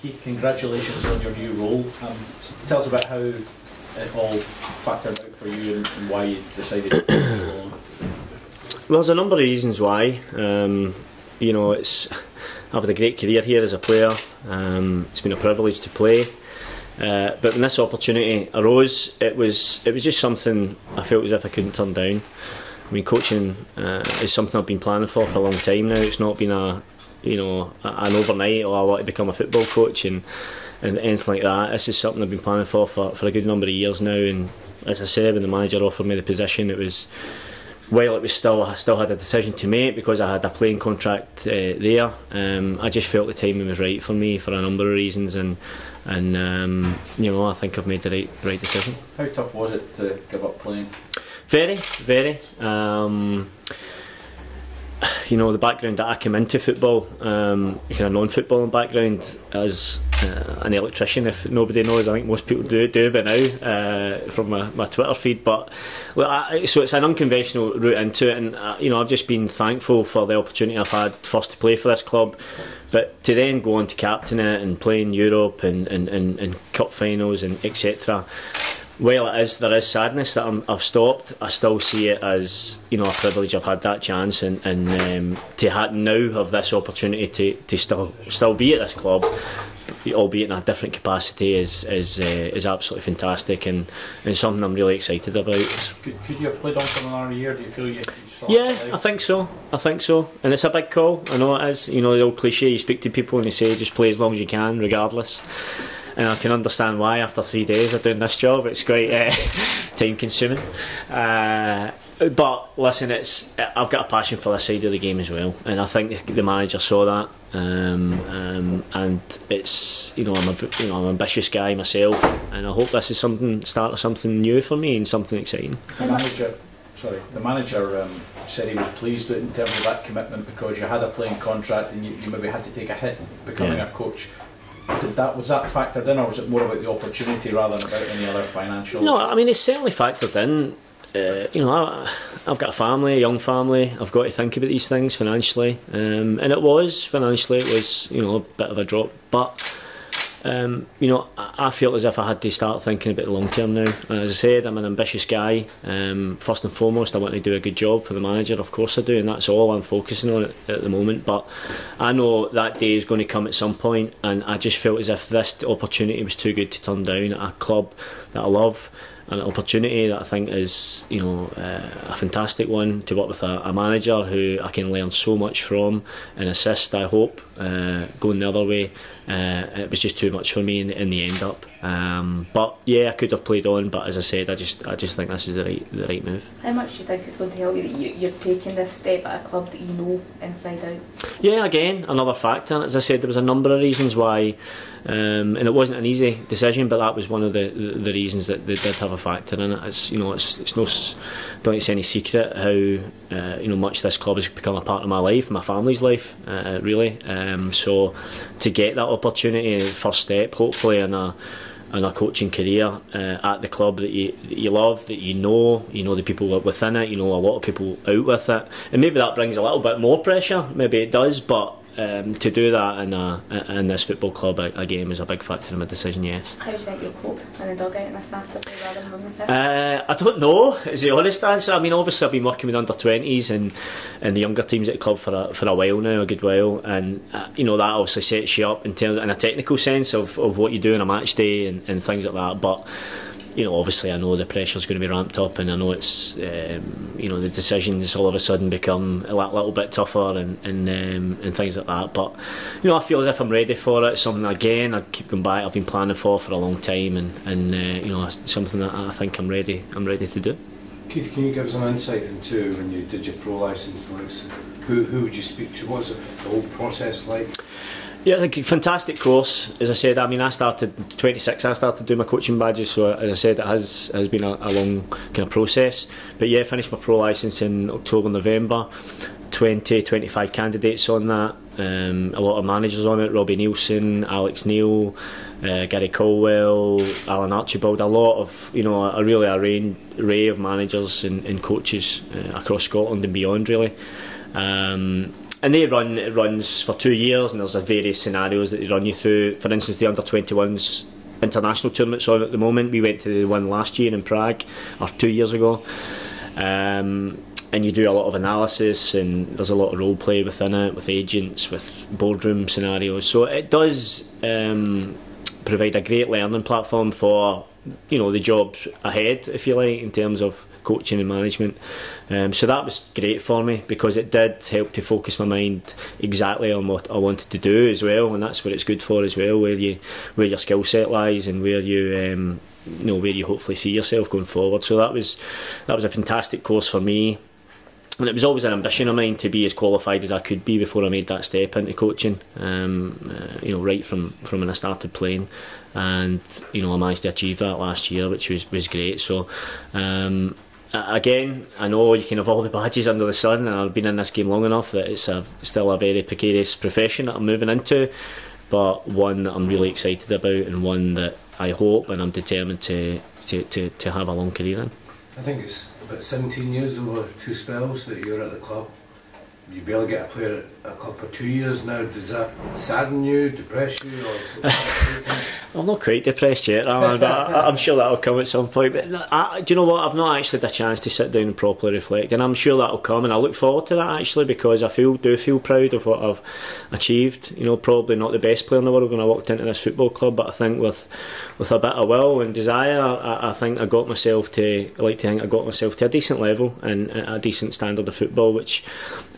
Keith, congratulations on your new role. Tell us about how it all factored out for you and why you decided to take this role on. Well, there's a number of reasons why. You know, I've had a great career here as a player. It's been a privilege to play. But when this opportunity arose, it was just something I felt as if I couldn't turn down. I mean, coaching is something I've been planning for a long time now. It's not been an overnight, I want to become a football coach and anything like that. This is something I've been planning for a good number of years now. And as I said, when the manager offered me the position, it was I still had a decision to make because I had a playing contract there. I just felt the timing was right for me for a number of reasons, and you know, I think I've made the right decision. How tough was it to give up playing? Very, very. You know, the background that I came into football, kind of non-footballing background as an electrician, if nobody knows. I think most people do by now from my Twitter feed. But so it's an unconventional route into it, and you know, I've just been thankful for the opportunity I've had first to play for this club, but to then go on to captain it and play in Europe and cup finals and etc. Well, there is sadness that I've stopped. I still see it as, you know, a privilege I've had that chance, and to now have this opportunity to still be at this club, albeit in a different capacity, is absolutely fantastic and something I'm really excited about. Could you have played on for another year? Do you feel you still I think so. And it's a big call. I know it is. You know, the old cliche, you speak to people and they say just play as long as you can, regardless. And I can understand why after 3 days of doing this job. It's quite time consuming. But listen, I've got a passion for this side of the game as well, and I think the manager saw that. And it's, you know, I'm an ambitious guy myself, and I hope this is start of something new for me and something exciting. The manager said he was pleased with, in terms of that commitment, because you had a playing contract and you maybe had to take a hit becoming a coach. Was that factored in, or was it more about the opportunity rather than about any other financial? No, I mean, it's certainly factored in. You know, I've got a family, a young family. I've got to think about these things financially, and it was you know, a bit of a drop, but you know, I feel as if I had to start thinking about the long term now. As I said, I'm an ambitious guy. First and foremost, I want to do a good job for the manager. Of course I do, and that's all I'm focusing on at the moment. But I know that day is going to come at some point, and I just felt as if this opportunity was too good to turn down at a club that I love. An opportunity that I think is, you know, a fantastic one, to work with a manager who I can learn so much from and assist, I hope, going the other way. It was just too much for me in the end up. But yeah, I could have played on, but as I said, I just think this is the right move. How much do you think it's going to help you that you're taking this step at a club that you know inside out? Yeah, again, another factor. As I said, there was a number of reasons why, and it wasn't an easy decision, but that was one of the reasons that they did have a factor in it. It's, you know, it's no, don't think it's any secret how you know, much this club has become a part of my life, my family's life, really. So to get that opportunity, first step, hopefully in a coaching career at the club that you love, that you know the people within it, you know a lot of people out with it, and maybe that brings a little bit more pressure. Maybe it does, but to do that in this football club again was a big factor in my decision. Yes. How do you think you'll cope in the dugout in a stand-up rather than on the pitch? I don't know, is the honest answer. I mean, obviously I've been working with under-20s and the younger teams at the club for a while now, a good while, and you know, that obviously sets you up in a technical sense of what you do on a match day and things like that. But you know, obviously I know the pressure's going to be ramped up, and I know it's you know, the decisions all of a sudden become a little bit tougher and things like that. But you know, I feel as if I'm ready for it. Something, again, I keep going back, I've been planning for a long time, and you know, something that I think I'm ready to do. Keith, can you give us an insight into when you did your pro licence? Who would you speak to? What's the whole process like? Yeah, I think fantastic course. As I said, I mean, I started 26. I started doing my coaching badges, so as I said, it has been a long kind of process. But yeah, finished my pro licence in October, November. 25 candidates on that. A lot of managers on it: Robbie Nielsen, Alex Neil, Gary Colwell, Alan Archibald. A lot of, you know, a really array of managers and coaches across Scotland and beyond, really. and it runs for 2 years, and there's various scenarios that they run you through. For instance, the under-21s international tournament's on at the moment. We went to the one last year in Prague, or 2 years ago. And you do a lot of analysis, and there's a lot of role play within it, with agents, with boardroom scenarios. So it does provide a great learning platform for, you know, the job ahead, if you like, in terms of coaching and management. So that was great for me, because it did help to focus my mind exactly on what I wanted to do as well, and that's what it's good for as well, where your skill set lies, and where you know, where you hopefully see yourself going forward. So that was a fantastic course for me. And it was always an ambition of mine to be as qualified as I could be before I made that step into coaching. You know, right from when I started playing, and you know, I managed to achieve that last year, which was great. So again, I know you can have all the badges under the sun, and I've been in this game long enough that it's still a very precarious profession that I'm moving into, but one that I'm really excited about, and one that I hope and I'm determined to have a long career in. I think it's about 17 years over 2 spells that you're at the club. You barely get a player at a club for 2 years now. Does that sadden you, depress you, or? I'm not quite depressed yet, but I'm sure that'll come at some point. But do you know what? I've not actually had a chance to sit down and properly reflect, and I'm sure that'll come, and I look forward to that actually, because I do feel proud of what I've achieved. You know, probably not the best player in the world when I walked into this football club, but I think with a bit of will and desire, I think I got myself to. I like to think I got myself to a decent level and a decent standard of football, which,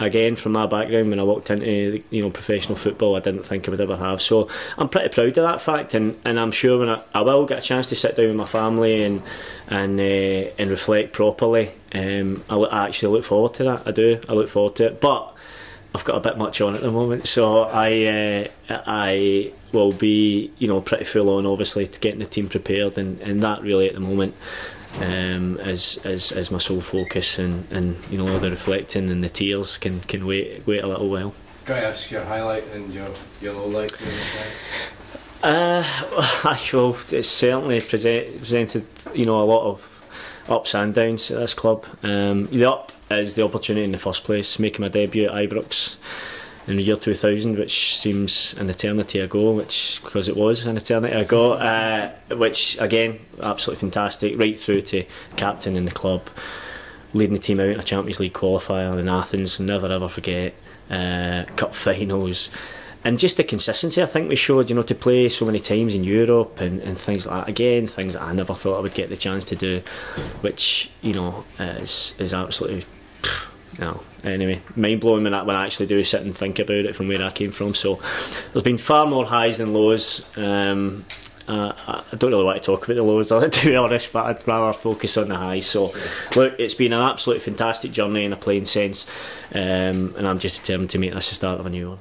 again, from my background, when I walked into, you know, professional football, I didn't think I would ever have. So I'm pretty proud of that fact, and I'm sure when I will get a chance to sit down with my family and reflect properly, I actually look forward to that. I do. I look forward to it, but I've got a bit much on at the moment, so I will be, you know, pretty full on, obviously, to getting the team prepared, and that really at the moment is my sole focus, and you know, the reflecting and the tears can wait a little while. Can I ask your highlight and your low light? Well, it's certainly presented, you know, a lot of ups and downs at this club. The up is the opportunity in the first place, making my debut at Ibrox in the year 2000, which seems an eternity ago, because it was an eternity ago, which again, absolutely fantastic, right through to captain in the club, leading the team out in a Champions League qualifier in Athens, never ever forget, cup finals, and just the consistency I think we showed, you know, to play so many times in Europe and things like that. Again, things that I never thought I would get the chance to do, which, you know, is absolutely, you know, anyway, mind blowing when I actually do sit and think about it from where I came from. So there's been far more highs than lows. I don't really want to talk about the lows, to be honest, but I'd rather focus on the highs. So look, it's been an absolutely fantastic journey in a playing sense, and I'm just determined to make this the start of a new one.